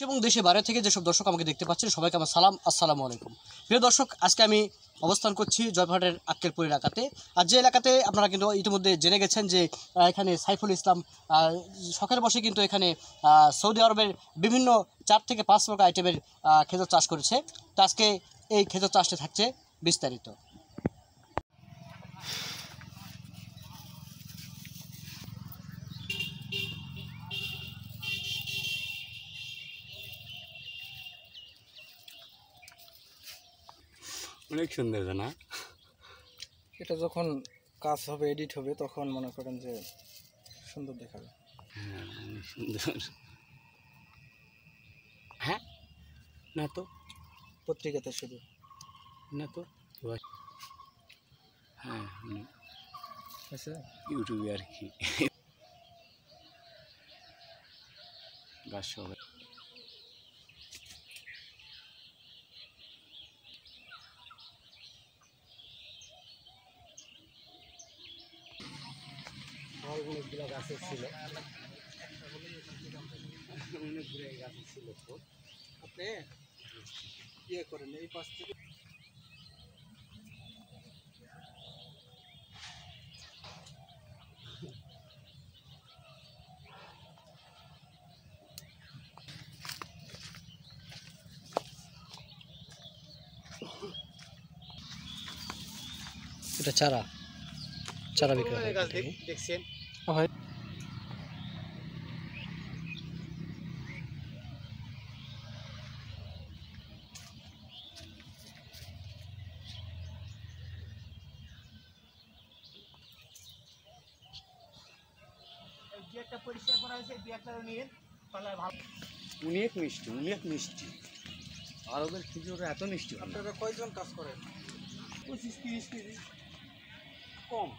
এবং দেশে বাইরে থেকে যেসব দর্শক আমাকে দেখতে পাচ্ছেন সবাইকে আমার সালাম, আসসালামু আলাইকুম। প্রিয় দর্শক, আজকে আমি অবস্থান করছি জয়পুরহাটের আক্কেলপুর এলাকাতে। আর যে এলাকাতে আপনারা কিন্তু ইতিমধ্যে জেনে গেছেন যে এখানে সাইফুল ইসলাম শখের বসে কিন্তু এখানে সৌদি আরবের বিভিন্ন 4 থেকে 5 প্রকার আইটেমের খেজুর চাষ করেছে। তো আজকে এই খেজুর চাষটি থাকছে বিস্তারিত। অনেক সুন্দর না? এটা যখন কাজ হবে, এডিট হবে, তখন মনে করেন যে সুন্দর দেখাবে। হ্যাঁ, অনেক সুন্দর। হ্যাঁ, না তো পত্রিকাতে শুধু না তো হ্যাঁ, আছে ইউটিউবে আর কি গাছ হবে। অনেকগুলো গাছের ছিল, অনেকগুলো গাছের ছিল। তো আপনি ইয়ে করেন এই পাশ থেকে। এটা চারা বিক্রি হয়। দেখছেন? হয় পরিষ্কার করা হয়েছে, অনেক মিষ্টি, অনেক মিষ্টি। আরবের খেজুর এত মিষ্টি। আপনারা কয়জন কাজ করেন? 25-30 কেজি কম।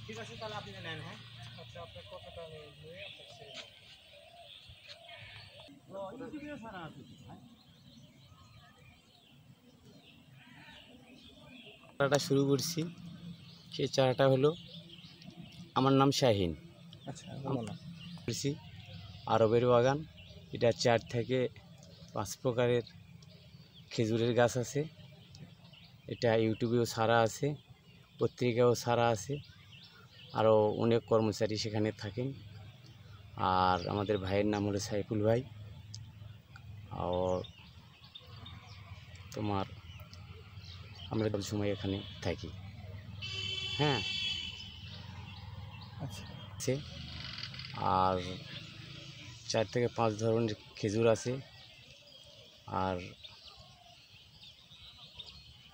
ঠিক আছে, তাহলে আপনি নেন। হ্যাঁ, আচ্ছা, আপনার কথাটা আমি নিয়ে আপনার ছেড়ে দেব। চারাটা শুরু করছি, সেই চারাটা হলো, আমার নাম শাহিন। আচ্ছা, করছি আরবের বাগান। এটা 4 থেকে 5 প্রকারের খেজুরের গাছ আছে। এটা ইউটিউবেও ছাড়া আছে, পত্রিকাও ছাড়া আছে, আরও অনেক কর্মচারী সেখানে থাকেন। আর আমাদের ভাইয়ের নাম হলো সাইফুল ভাই। আর তোমার আমরা সব সময় এখানে থাকি। হ্যাঁ, আচ্ছা, আর 4 থেকে 5 ধরনের খেজুর আছে। আর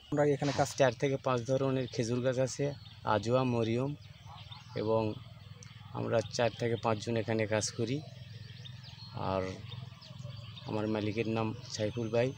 আমরা এখানে কাজ 4 থেকে 5 ধরনের খেজুর গাছ আছে, আজোয়া, মরিয়ম, এবং আমরা 4 থেকে 5 জন এখানে কাজ করি। আর আমার মালিকের নাম সাইফুল ভাই।